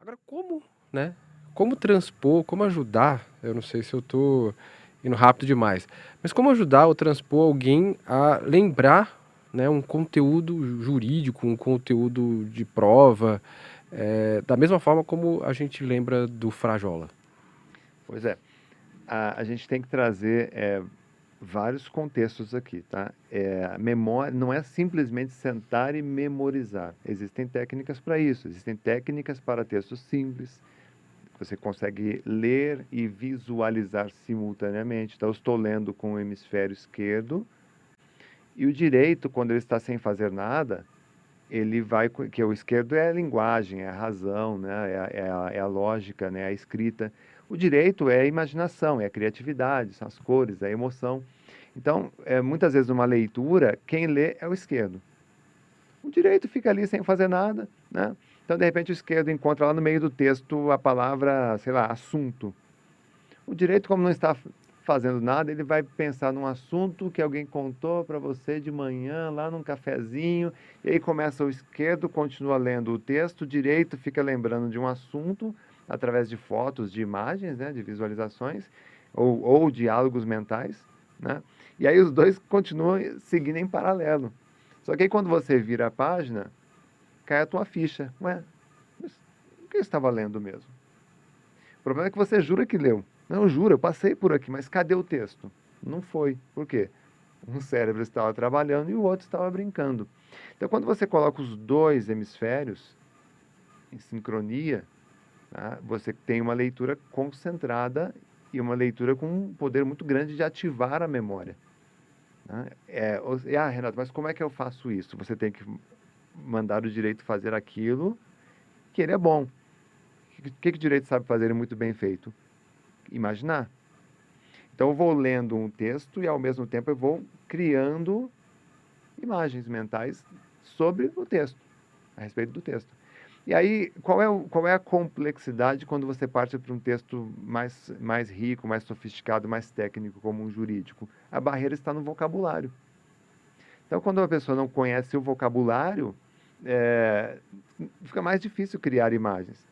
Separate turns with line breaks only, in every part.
Agora como, né, como transpor, como ajudar, eu não sei se eu tô indo rápido demais, mas como ajudar ou transpor alguém a lembrar, né, um conteúdo jurídico, um conteúdo de prova, da mesma forma como a gente lembra do Frajola?
Pois é, a gente tem que trazer vários contextos aqui, tá? A memória não é simplesmente sentar e memorizar. Existem técnicas para isso. Existem técnicas para textos simples. Você consegue ler e visualizar simultaneamente. Então, eu estou lendo com o hemisfério esquerdo e o direito, quando ele está sem fazer nada, ele vai, que o esquerdo é a linguagem, é a razão, né? É a lógica, né? A escrita. O direito é a imaginação, é a criatividade, são as cores, é a emoção. Então, muitas vezes numa leitura, quem lê é o esquerdo. O direito fica ali sem fazer nada, né? Então, de repente, o esquerdo encontra lá no meio do texto a palavra, sei lá, assunto. O direito, como não está fazendo nada, ele vai pensar num assunto que alguém contou para você de manhã, lá num cafezinho, e aí começa o esquerdo, continua lendo o texto, o direito fica lembrando de um assunto através de fotos, de imagens, né, de visualizações, ou diálogos mentais, né? E aí os dois continuam seguindo em paralelo. Só que aí quando você vira a página, cai a tua ficha. Ué, mas o que eu estava lendo mesmo? O problema é que você jura que leu. Não, eu juro, eu passei por aqui, mas cadê o texto? Não foi. Por quê? Um cérebro estava trabalhando e o outro estava brincando. Então, quando você coloca os dois hemisférios em sincronia, tá, você tem uma leitura concentrada e uma leitura com um poder muito grande de ativar a memória. Né? Renato, mas como é que eu faço isso? Você tem que mandar o direito fazer aquilo que ele é bom. O que o direito sabe fazer muito bem feito? Imaginar. Então eu vou lendo um texto e ao mesmo tempo eu vou criando imagens mentais sobre o texto, a respeito do texto. E aí, qual é a complexidade quando você parte para um texto mais rico, mais sofisticado, mais técnico, como um jurídico? A barreira está no vocabulário. Então, quando a pessoa não conhece o vocabulário, é, fica mais difícil criar imagens.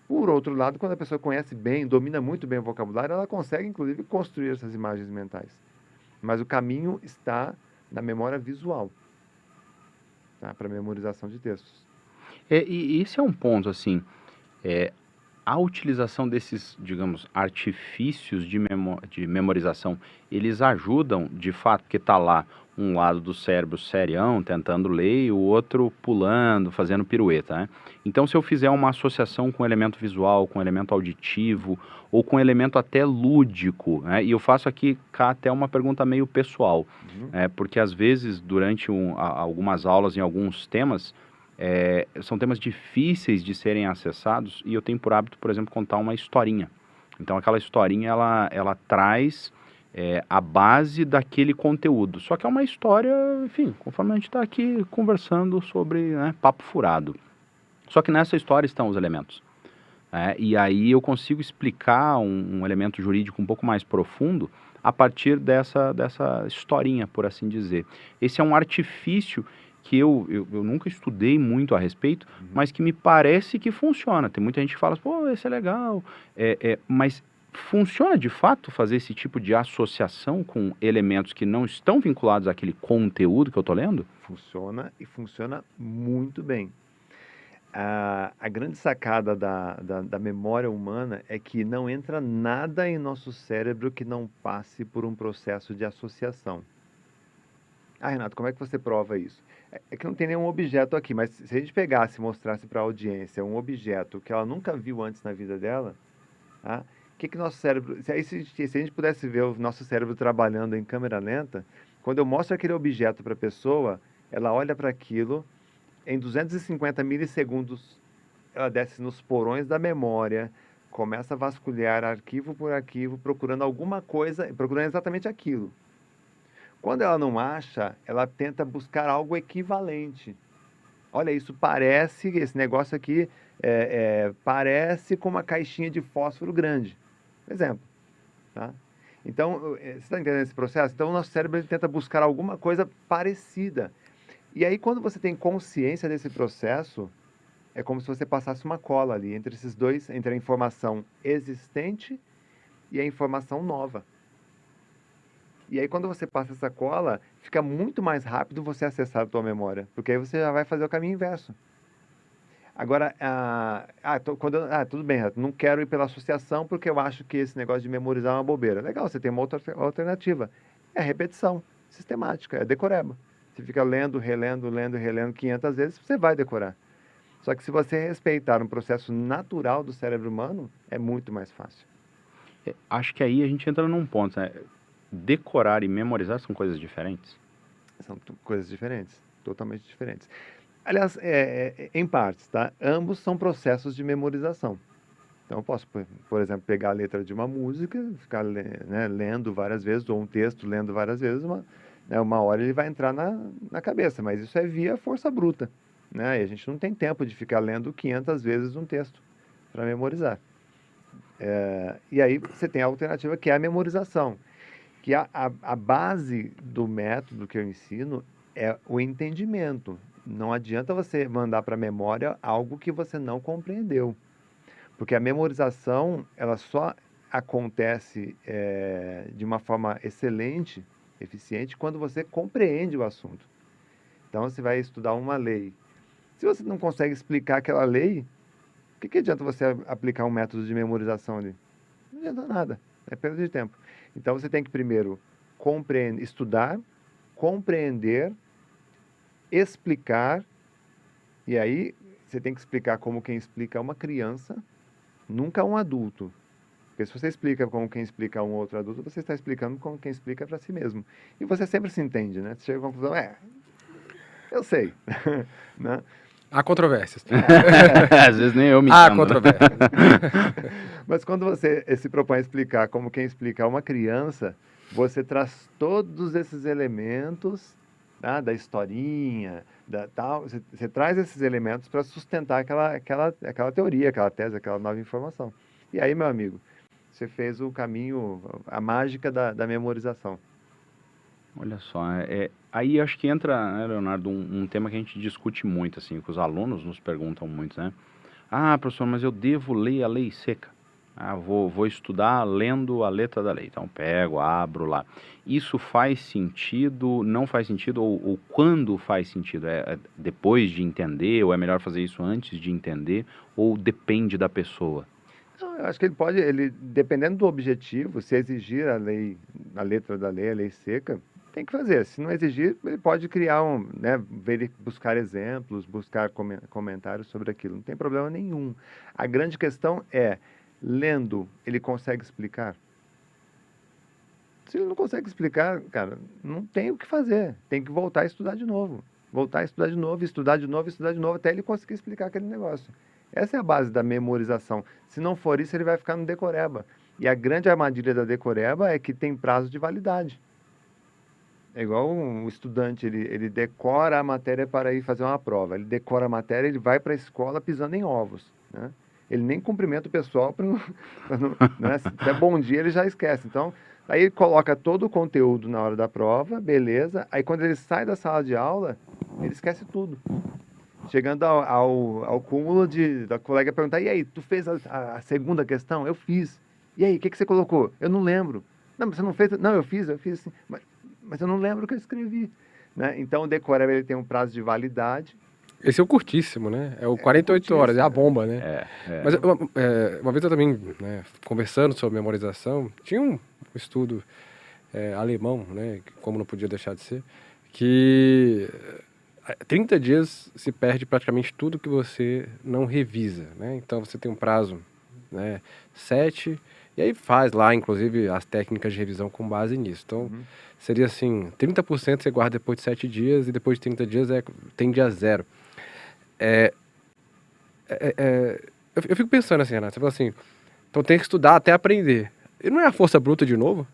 Por outro lado, quando a pessoa conhece bem, domina muito bem o vocabulário, ela consegue, inclusive, construir essas imagens mentais. Mas o caminho está na memória visual, tá? Para memorização de textos.
E esse é um ponto, assim, é, a utilização desses, digamos, artifícios de memorização, eles ajudam, de fato, porque está lá um lado do cérebro serião, tentando ler, e o outro pulando, fazendo pirueta, né? Então, se eu fizer uma associação com elemento visual, com elemento auditivo, ou com elemento até lúdico, né? E eu faço aqui cá até uma pergunta meio pessoal,
Uhum.
porque às vezes, durante algumas aulas em alguns temas, são temas difíceis de serem acessados e eu tenho por hábito, por exemplo, contar uma historinha. Então aquela historinha ela traz a base daquele conteúdo. Só que é uma história, enfim, conforme a gente está aqui conversando sobre, né, papo furado. Só que nessa história estão os elementos. E aí eu consigo explicar um elemento jurídico um pouco mais profundo a partir dessa historinha, por assim dizer. Esse é um artifício que eu nunca estudei muito a respeito,
Uhum.
mas que me parece que funciona. Tem muita gente que fala, pô, esse é legal, mas funciona de fato fazer esse tipo de associação com elementos que não estão vinculados àquele conteúdo que eu estou lendo?
Funciona e funciona muito bem. A grande sacada da memória humana é que não entra nada em nosso cérebro que não passe por um processo de associação. Ah, Renato, como é que você prova isso? É que não tem nenhum objeto aqui, mas se a gente pegasse e mostrasse para a audiência um objeto que ela nunca viu antes na vida dela, tá? O que nosso cérebro. Se a gente pudesse ver o nosso cérebro trabalhando em câmera lenta, quando eu mostro aquele objeto para a pessoa, ela olha para aquilo, em 250 milissegundos, ela desce nos porões da memória, começa a vasculhar arquivo por arquivo, procurando alguma coisa, procurando exatamente aquilo. Quando ela não acha, ela tenta buscar algo equivalente. Olha, isso parece, esse negócio aqui parece com uma caixinha de fósforo grande. Exemplo, tá? Então, você está entendendo esse processo? Então, o nosso cérebro ele tenta buscar alguma coisa parecida. E aí, quando você tem consciência desse processo, É como se você passasse uma cola ali entre esses dois, entre a informação existente e a informação nova. E aí, quando você passa essa cola, fica muito mais rápido você acessar a tua memória, porque aí você já vai fazer o caminho inverso. Agora, tudo bem, Renato, não quero ir pela associação porque eu acho que esse negócio de memorizar é uma bobeira. Legal, você tem uma outra alternativa. É a repetição sistemática, é decoreba. Você fica lendo, relendo, lendo, relendo 500 vezes, você vai decorar. Só que se você respeitar um processo natural do cérebro humano, é muito mais fácil.
Acho que aí a gente entra num ponto, né? Decorar e memorizar são coisas diferentes?
São coisas diferentes, totalmente diferentes. Aliás, em partes, tá? Ambos são processos de memorização. Então, eu posso, por exemplo, pegar a letra de uma música, ficar lendo várias vezes, ou um texto lendo várias vezes, uma hora ele vai entrar na cabeça, mas isso é via força bruta, né? E a gente não tem tempo de ficar lendo 500 vezes um texto para memorizar. E aí você tem a alternativa que é a memorização, que a base do método que eu ensino é o entendimento. Não adianta você mandar para a memória algo que você não compreendeu. Porque a memorização, ela só acontece de uma forma excelente, eficiente, quando você compreende o assunto. Então, você vai estudar uma lei. Se você não consegue explicar aquela lei, o que adianta você aplicar um método de memorização ali? Não adianta nada, é perda de tempo. Então, você tem que primeiro estudar, compreender, explicar, e aí você tem que explicar como quem explica uma criança, nunca um adulto. Porque se você explica como quem explica a um outro adulto, você está explicando como quem explica para si mesmo. E você sempre se entende, né? Você chega à conclusão, eu sei. Né?
Há controvérsias.
Às vezes nem eu me
Há
entendo.
controvérsias.
Mas quando você se propõe a explicar como quem explica a uma criança, você traz todos esses elementos, tá? Da historinha, tal. Você traz esses elementos para sustentar aquela teoria, aquela tese, aquela nova informação. E aí, meu amigo, você fez o caminho, a mágica da memorização.
Olha só, aí acho que entra, né, Leonardo, um tema que a gente discute muito, assim, que os alunos nos perguntam muito, né? Ah, professor, mas eu devo ler a lei seca. Vou estudar lendo a letra da lei. Então, pego, abro lá. Isso faz sentido, não faz sentido, ou quando faz sentido? É depois de entender, ou é melhor fazer isso antes de entender, ou depende da pessoa?
Não, eu acho que dependendo do objetivo, se exigir a letra da lei, a lei seca, tem que fazer. Se não exigir, ele pode criar buscar exemplos, buscar comentários sobre aquilo. Não tem problema nenhum. A grande questão é, lendo, ele consegue explicar? Se ele não consegue explicar, cara, não tem o que fazer. Tem que voltar a estudar de novo. Voltar a estudar de novo, estudar de novo, estudar de novo, até ele conseguir explicar aquele negócio. Essa é a base da memorização. Se não for isso, ele vai ficar no decoreba. E a grande armadilha da decoreba é que tem prazo de validade. É igual um estudante, ele decora a matéria para ir fazer uma prova. Ele decora a matéria, ele vai para a escola pisando em ovos, né? Ele nem cumprimenta o pessoal para não, né? Se der bom dia, ele já esquece. Então, aí ele coloca todo o conteúdo na hora da prova, beleza. Aí quando ele sai da sala de aula, ele esquece tudo. Chegando ao cúmulo da colega perguntar, e aí, tu fez a segunda questão? Eu fiz. E aí, o que você colocou? Eu não lembro. Não, mas você não fez? Não, eu fiz sim. Mas eu não lembro o que eu escrevi. Né? Então, o decoreba ele tem um prazo de validade.
Esse é o curtíssimo, né? É o 48 horas, é a bomba, né? Mas uma vez eu também, né, conversando sobre memorização, tinha um estudo alemão, né, como não podia deixar de ser, que 30 dias se perde praticamente tudo que você não revisa, né? Então você tem um prazo, né, 7, e aí faz lá, inclusive, as técnicas de revisão com base nisso. Então, seria assim, 30% você guarda depois de 7 dias e depois de 30 dias tende a 0. Eu fico pensando assim, Renato, você fala assim, então tem que estudar até aprender. E não é a força bruta de novo?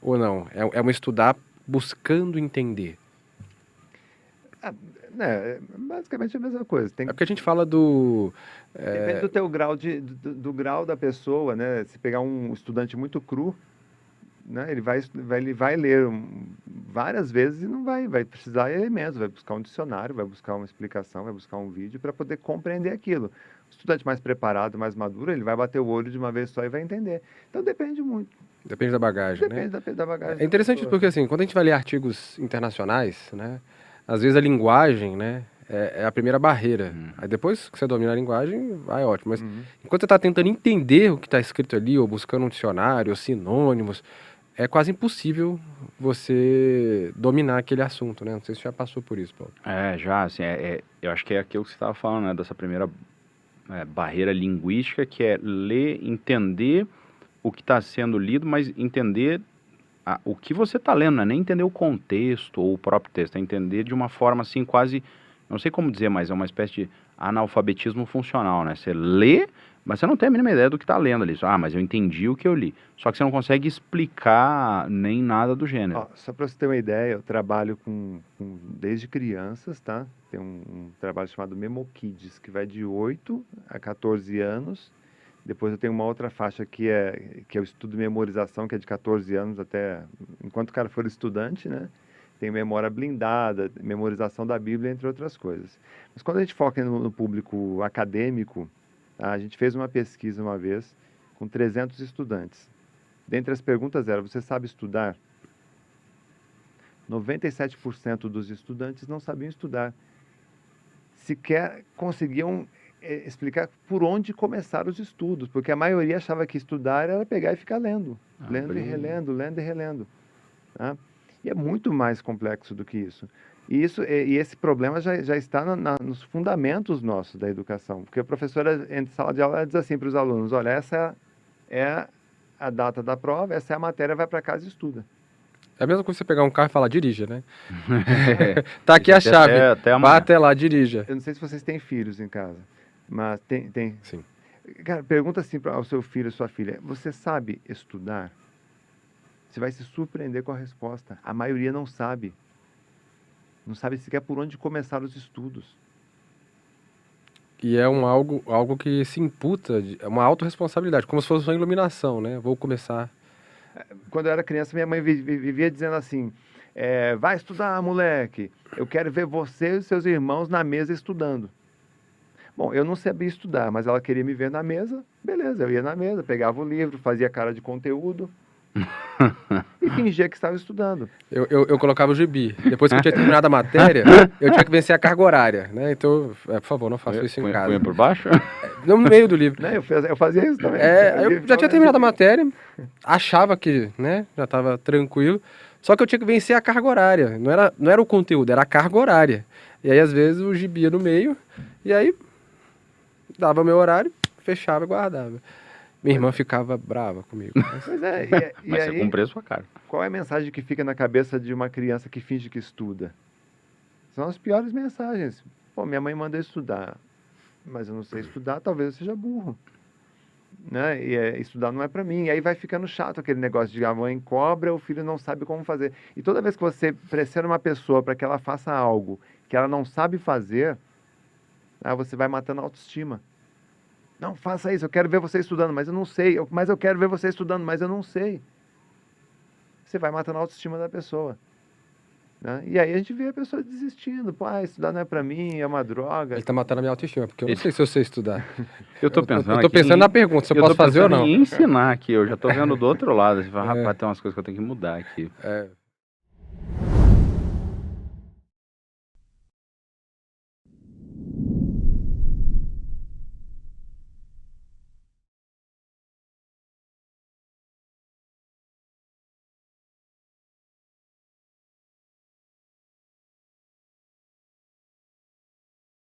Ou não? É uma estudar buscando entender.
Basicamente a mesma coisa.
É porque a gente fala do...
Depende do teu grau do grau da pessoa, né? Se pegar um estudante muito cru, né? Ele vai ler várias vezes e não vai precisar de elementos, vai buscar um dicionário, vai buscar uma explicação, vai buscar um vídeo para poder compreender aquilo. O estudante mais preparado, mais maduro, ele vai bater o olho de uma vez só e vai entender. Então depende muito.
Depende da bagagem, né?
Depende da bagagem.
É interessante
da pessoa.
porque, assim, quando a gente vai ler artigos internacionais, né? Às vezes a linguagem, né? É a primeira barreira. Aí depois que você domina a linguagem, vai ótimo. Mas enquanto você está tentando entender o que está escrito ali, ou buscando um dicionário, ou sinônimos, é quase impossível você dominar aquele assunto, né? Não sei se você já passou por isso, Paulo.
Já, assim, eu acho que é aquilo que você estava falando, né? Dessa primeira barreira linguística, que é ler, entender o que está sendo lido, mas entender o que você está lendo, não é nem entender o contexto ou o próprio texto, é entender de uma forma assim quase, não sei como dizer, mas é uma espécie de analfabetismo funcional, né? Você lê, mas você não tem a mínima ideia do que está lendo ali. Mas eu entendi o que eu li. Só que você não consegue explicar nem nada do gênero.
Ó, só para você ter uma ideia, eu trabalho desde crianças, tá? Tem um trabalho chamado Memo Kids, que vai de 8 a 14 anos. Depois eu tenho uma outra faixa que é o estudo de memorização, que é de 14 anos até, enquanto o cara for estudante, né? Tem memória blindada, memorização da Bíblia, entre outras coisas. Mas quando a gente foca no público acadêmico, tá? A gente fez uma pesquisa uma vez com 300 estudantes. Dentre as perguntas era, você sabe estudar? 97% dos estudantes não sabiam estudar. Sequer conseguiam explicar por onde começar os estudos, porque a maioria achava que estudar era pegar e ficar lendo. Lendo e relendo, lendo e relendo. Tá? E é muito mais complexo do que isso. E esse problema já está nos fundamentos nossos da educação. Porque a professora, em sala de aula, ela diz assim para os alunos, olha, essa é a data da prova, essa é a matéria, vai para casa e estuda.
É a mesma coisa você pegar um carro e falar, dirija, né? Tá aqui a chave, vá até lá, dirija.
Eu não sei se vocês têm filhos em casa, mas tem.
Sim.
Cara, pergunta assim ao seu filho, sua filha, você sabe estudar? Você vai se surpreender com a resposta. A maioria não sabe. Não sabe sequer por onde começar os estudos.
E é algo que se imputa, é uma autorresponsabilidade, como se fosse uma iluminação, né? Vou começar.
Quando eu era criança, minha mãe vivia dizendo assim, vai estudar, moleque. Eu quero ver você e seus irmãos na mesa estudando. Bom, eu não sabia estudar, mas ela queria me ver na mesa. Beleza, eu ia na mesa, pegava o livro, fazia cara de conteúdo e fingia que estava estudando.
Eu colocava o gibi. Depois que eu tinha terminado a matéria, eu tinha que vencer a carga horária, né? Então, por favor, não faça isso em casa.
Punha por baixo?
No meio do livro.
Né? Eu fazia isso também.
Eu já tinha terminado a matéria, achava que, né, já estava tranquilo, só que eu tinha que vencer a carga horária. Não era o conteúdo, era a carga horária. E aí, às vezes, o gibi ia no meio, e aí dava meu horário, fechava e guardava. Minha irmã ficava brava comigo.
Mas
mas
aí,
você cumpriu a sua cara.
qual é a mensagem que fica na cabeça de uma criança que finge que estuda? São as piores mensagens. Pô, minha mãe manda eu estudar, mas eu não sei estudar, talvez eu seja burro. Né? E estudar não é para mim. E aí vai ficando chato aquele negócio de a mãe cobra, o filho não sabe como fazer. E toda vez que você pressiona uma pessoa para que ela faça algo que ela não sabe fazer, você vai matando a autoestima. Não, faça isso, eu quero ver você estudando, mas eu não sei. Mas eu quero ver você estudando, mas eu não sei. Você vai matando a autoestima da pessoa. Né? E aí a gente vê a pessoa desistindo. Pô, estudar não é pra mim, é uma droga.
Ele tá matando a minha autoestima, porque eu não sei se eu sei estudar.
Eu tô pensando
Eu tô pensando na pergunta, se eu posso fazer ou não.
Em ensinar aqui, eu já tô vendo do outro lado. Rapaz, tem umas coisas que eu tenho que mudar aqui.